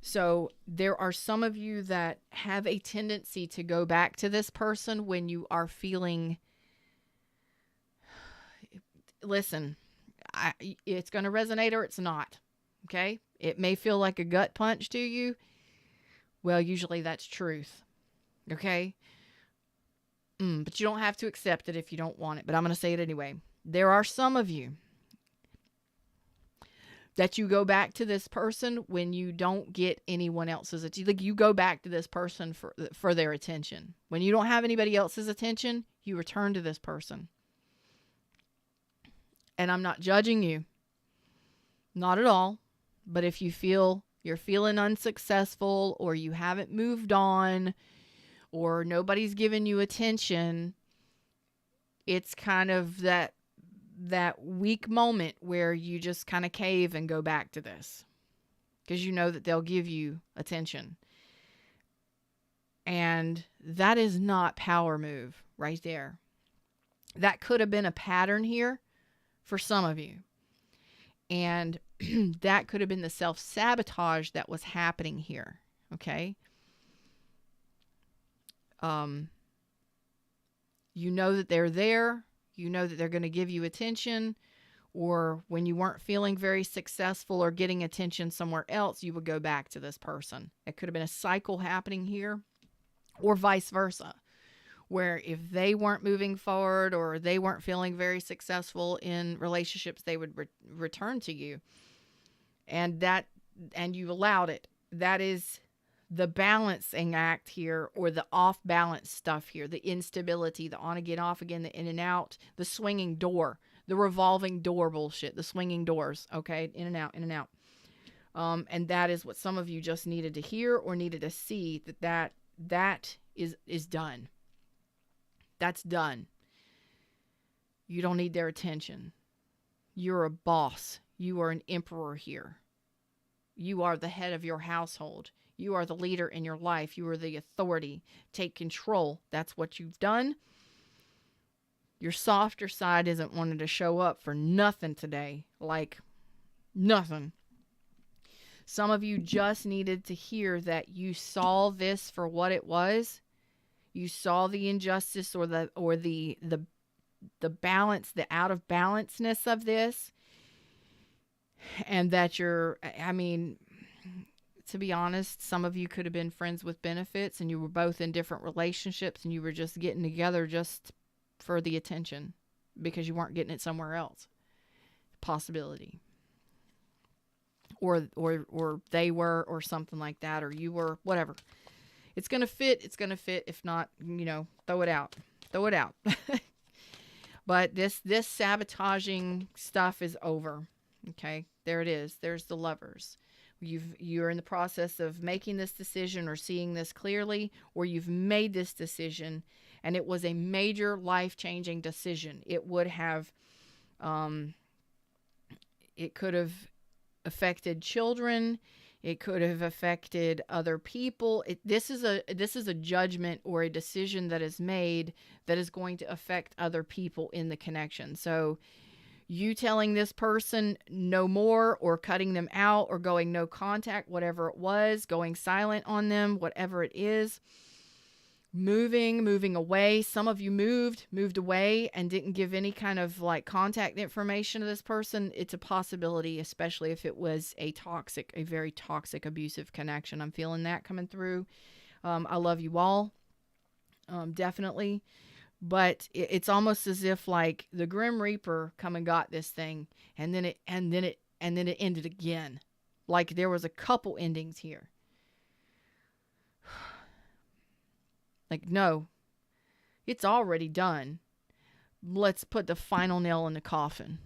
So there are some of you that have a tendency to go back to this person when you are feeling, listen, it's going to resonate or it's not. Okay. It may feel like a gut punch to you. Well, usually that's truth. Okay. But you don't have to accept it if you don't want it. But I'm going to say it anyway. There are some of you that you go back to this person when you don't get anyone else's attention. Like, you go back to this person for their attention. When you don't have anybody else's attention, you return to this person. And I'm not judging you. Not at all. But if you feel you're feeling unsuccessful, or you haven't moved on, or nobody's giving you attention, it's kind of that weak moment where you just kind of cave and go back to this, because you know that they'll give you attention. And that is not power move right there. That could have been a pattern here for some of you. And that could have been the self-sabotage that was happening here. Okay. You know that they're there. You know that they're going to give you attention. Or when you weren't feeling very successful or getting attention somewhere else, you would go back to this person. It could have been a cycle happening here, or vice versa, where if they weren't moving forward or they weren't feeling very successful in relationships, they would return to you. And you allowed it. That is the balancing act here, or the off balance stuff here, the instability, the on again, off again, the in and out, the swinging door, the revolving door bullshit, the swinging doors. Okay. In and out, in and out. And that is what some of you just needed to hear or needed to see, that is done. That's done. You don't need their attention. You're a boss. You are an emperor here. You are the head of your household. You are the leader in your life. You are the authority. Take control. That's what you've done. Your softer side isn't wanting to show up for nothing today. Like, nothing. Some of you just needed to hear that you saw this for what it was. You saw the injustice or the balance, the out of balanceness of this. And that to be honest, some of you could have been friends with benefits, and you were both in different relationships, and you were just getting together just for the attention because you weren't getting it somewhere else. Possibility. Or they were, or something like that, or you were, whatever. It's going to fit. It's going to fit. If not, throw it out. Throw it out. But this sabotaging stuff is over. Okay, there it is. There's the Lovers. You're in the process of making this decision or seeing this clearly, or you've made this decision, and it was a major life-changing decision. It would have, it could have affected children. It could have affected other people. This is a judgment or a decision that is made that is going to affect other people in the connection. So you telling this person no more, or cutting them out, or going no contact, whatever it was, going silent on them, whatever it is, moving away. Some of you moved away and didn't give any kind of contact information to this person. It's a possibility, especially if it was a very toxic, abusive connection. I'm feeling that coming through. I love you all. Definitely. But it's almost as if the Grim Reaper come and got this thing, and then it ended again. Like there was a couple endings here. No, it's already done. Let's put the final nail in the coffin.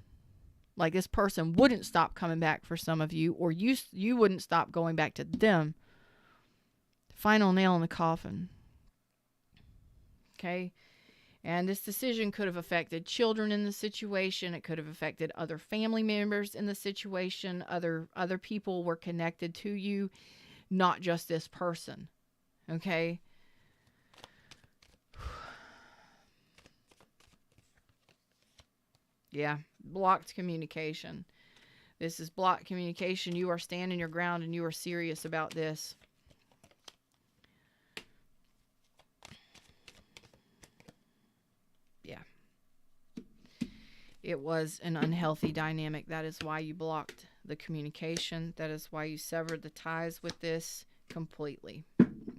This person wouldn't stop coming back for some of you, or you wouldn't stop going back to them. Final nail in the coffin. Okay. And this decision could have affected children in the situation. It could have affected other family members in the situation. Other people were connected to you, not just this person. Okay? Yeah, blocked communication. This is blocked communication. You are standing your ground and you are serious about this. Yeah. It was an unhealthy dynamic. That is why you blocked the communication. That is why you severed the ties with this completely.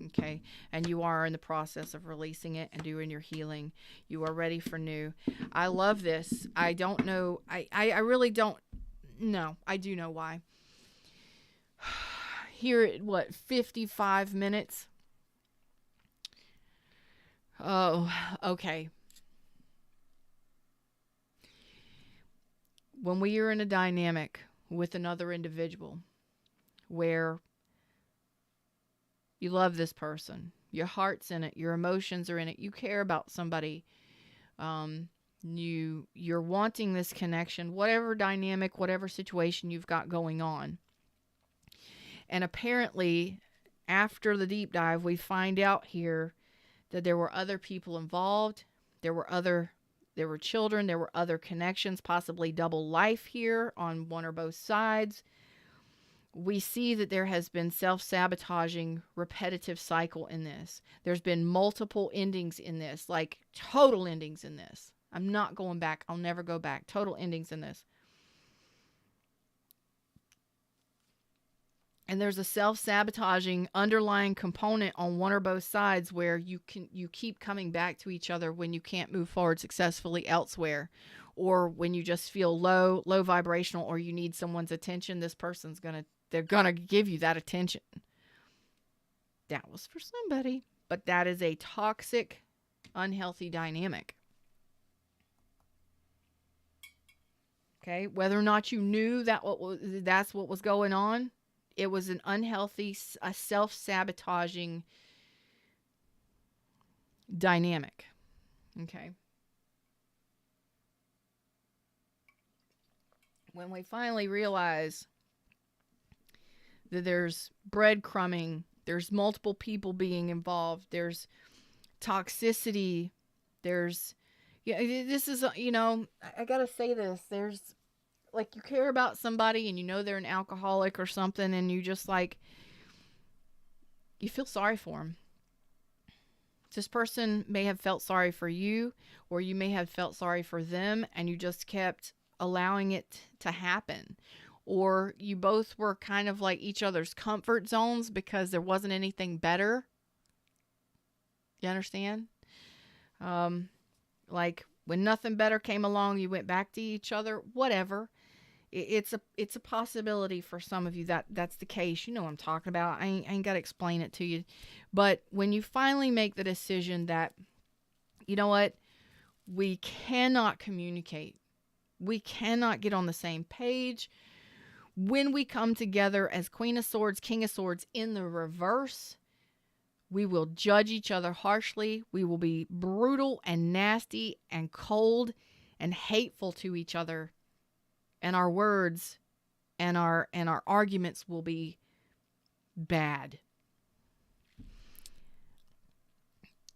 Okay. And you are in the process of releasing it and doing your healing. You are ready for new. I love this. I don't know. I really don't know. I do know why. Here at what, 55 minutes? Oh, okay. When we are in a dynamic with another individual where you love this person, your heart's in it, your emotions are in it, you care about somebody, you're wanting this connection, whatever dynamic, whatever situation you've got going on. And apparently, after the deep dive, we find out here that there were other people involved. There were children, there were other connections, possibly double life here on one or both sides. We see that there has been self-sabotaging, repetitive cycle in this. There's been multiple endings in this, like total endings in this. I'm not going back. I'll never go back. Total endings in this. And there's a self-sabotaging underlying component on one or both sides where you keep coming back to each other when you can't move forward successfully elsewhere, or when you just feel low vibrational, or you need someone's attention. This person's they're gonna give you that attention. That was for somebody, but that is a toxic, unhealthy dynamic. Okay, whether or not you knew that's what was going on. It was an unhealthy, a self-sabotaging dynamic. Okay. When we finally realize that there's breadcrumbing, there's multiple people being involved, there's toxicity, this is, I gotta say this, there's, like, you care about somebody and you know they're an alcoholic or something, and you just, like, you feel sorry for them. This person may have felt sorry for you, or you may have felt sorry for them, and you just kept allowing it to happen. Or you both were kind of like each other's comfort zones because there wasn't anything better. You understand? Like, when nothing better came along, you went back to each other, whatever. It's a possibility for some of you that's the case. You know what I'm talking about. I ain't got to explain it to you. But when you finally make the decision that, you know what, we cannot communicate, we cannot get on the same page. When we come together as Queen of Swords, King of Swords in the reverse, we will judge each other harshly. We will be brutal and nasty and cold and hateful to each other. And our words and our arguments will be bad.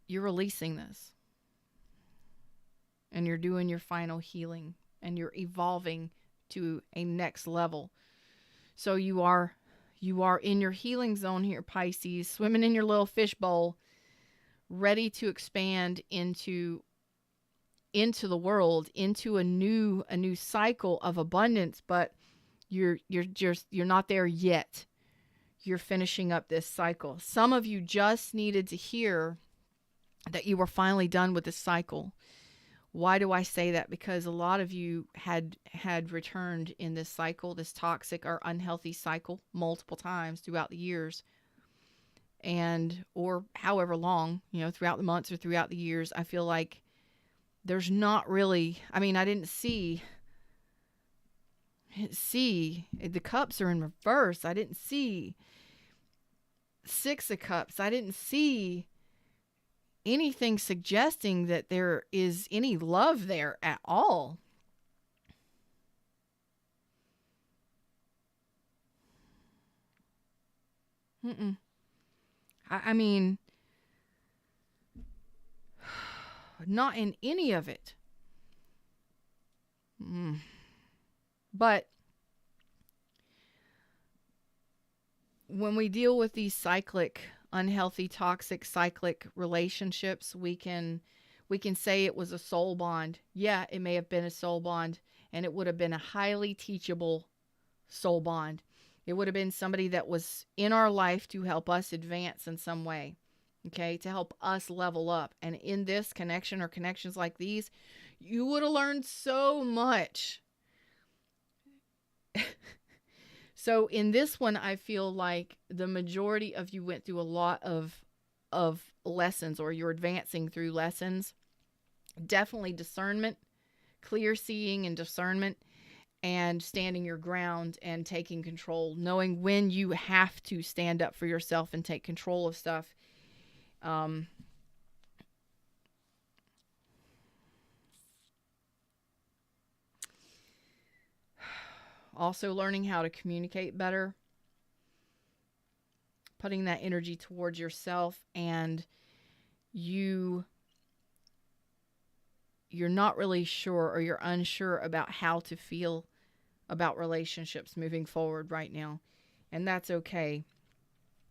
You're releasing this. And you're doing your final healing. And you're evolving to a next level. So you are in your healing zone here, Pisces, swimming in your little fishbowl, ready to expand into the world, into a new cycle of abundance, but you're not there yet. You're finishing up this cycle. Some of you just needed to hear that you were finally done with this cycle. Why do I say that? Because a lot of you had returned in this cycle, this toxic or unhealthy cycle, multiple times throughout the years, or however long, throughout the months or throughout the years. I feel like there's not really, I didn't see, the cups are in reverse. I didn't see 6 of cups. I didn't see anything suggesting that there is any love there at all. Not in any of it. But when we deal with these cyclic, unhealthy, toxic, cyclic relationships, we can say it was a soul bond. Yeah, it may have been a soul bond, and it would have been a highly teachable soul bond. It would have been somebody that was in our life to help us advance in some way, okay, to help us level up. And in this connection or connections like these, you would have learned so much. So in this one, I feel like the majority of you went through a lot of lessons, or you're advancing through lessons. Definitely discernment, clear seeing and discernment, and standing your ground and taking control, knowing when you have to stand up for yourself and take control of stuff. Also learning how to communicate better, putting that energy towards yourself, and you're not really sure, or you're unsure about how to feel about relationships moving forward right now. And that's okay.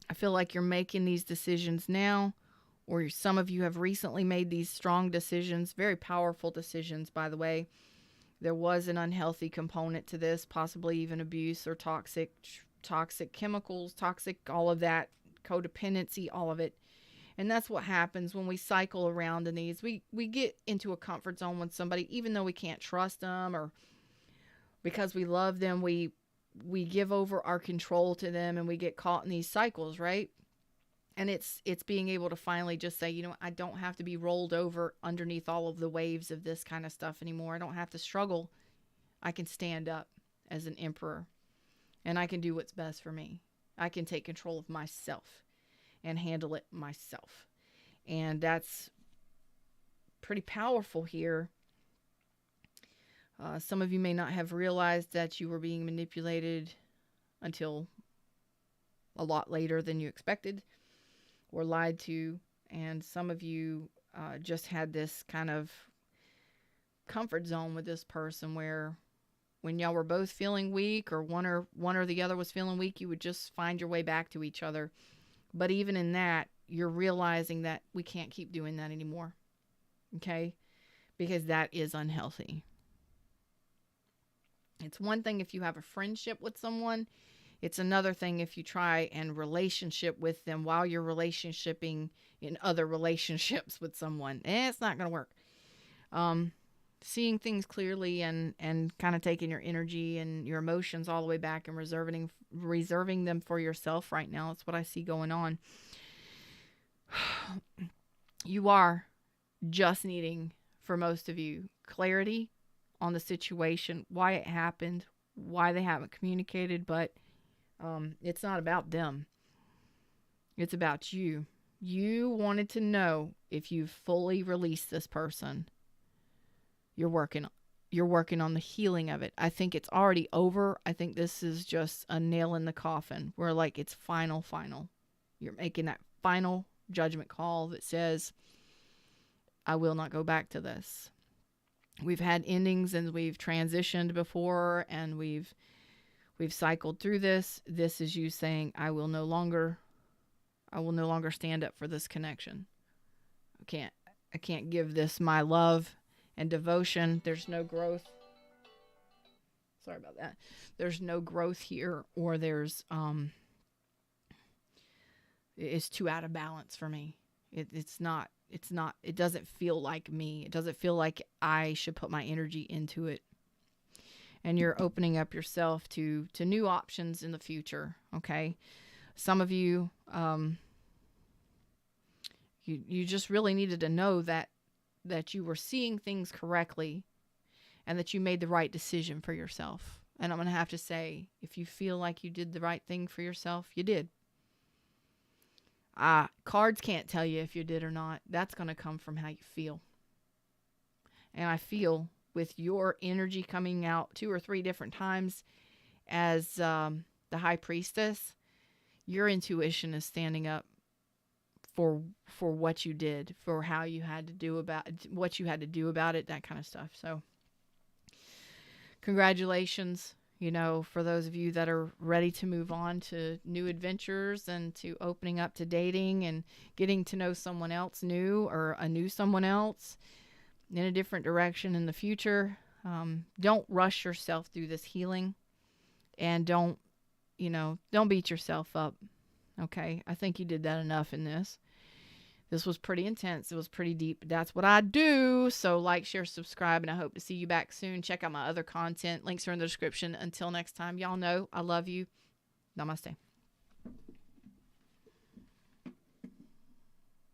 I feel like you're making these decisions now, or some of you have recently made these strong decisions, very powerful decisions, by the way. There was an unhealthy component to this, possibly even abuse or toxic chemicals, toxic, all of that, codependency, all of it. And that's what happens when we cycle around in these. We get into a comfort zone with somebody, even though we can't trust them, or because we love them, we give over our control to them, and we get caught in these cycles, right? And it's being able to finally just say, you know, I don't have to be rolled over underneath all of the waves of this kind of stuff anymore. I don't have to struggle. I can stand up as an emperor, and I can do what's best for me. I can take control of myself and handle it myself. And that's pretty powerful here. Some of you may not have realized that you were being manipulated until a lot later than you expected, or lied to. And some of you just had this kind of comfort zone with this person, where when y'all were both feeling weak, or one or the other was feeling weak, you would just find your way back to each other. But even in that, you're realizing that we can't keep doing that anymore. Okay? Because that is unhealthy. It's one thing if you have a friendship with someone. It's another thing if you try and relationship with them while you're relationshiping in other relationships with someone. It's not going to work. Seeing things clearly and kind of taking your energy and your emotions all the way back and reserving them for yourself right now. That's what I see going on. You are just needing, for most of you, clarity on the situation, why it happened, why they haven't communicated, but it's not about them. It's about you. You wanted to know if you've fully released this person. You're working on the healing of it. I think it's already over. I think this is just a nail in the coffin, where like it's final. You're making that final judgment call that says, I will not go back to this. We've had endings and we've transitioned before, and we've cycled through this. This is you saying, I will no longer stand up for this connection. I can't give this my love and devotion. There's no growth. Sorry about that. There's no growth here, or there's it's too out of balance for me. It's not, it doesn't feel like me. It doesn't feel like I should put my energy into it. And you're opening up yourself to new options in the future, okay? Some of you, you just really needed to know that you were seeing things correctly, and that you made the right decision for yourself. And I'm going to have to say, if you feel like you did the right thing for yourself, you did. Cards can't tell you if you did or not. That's going to come from how you feel. And I feel, with your energy coming out 2 or 3 different times as the High Priestess, your intuition is standing up for what you did, for how you had to do about what you had to do about it, that kind of stuff. So congratulations. You know, for those of you that are ready to move on to new adventures and to opening up to dating and getting to know someone else new, or a new someone else in a different direction in the future, don't rush yourself through this healing, and don't beat yourself up. Okay, I think you did that enough in this. This was pretty intense. It was pretty deep. That's what I do. So like, share, subscribe, and I hope to see you back soon. Check out my other content. Links are in the description. Until next time, y'all know I love you. Namaste.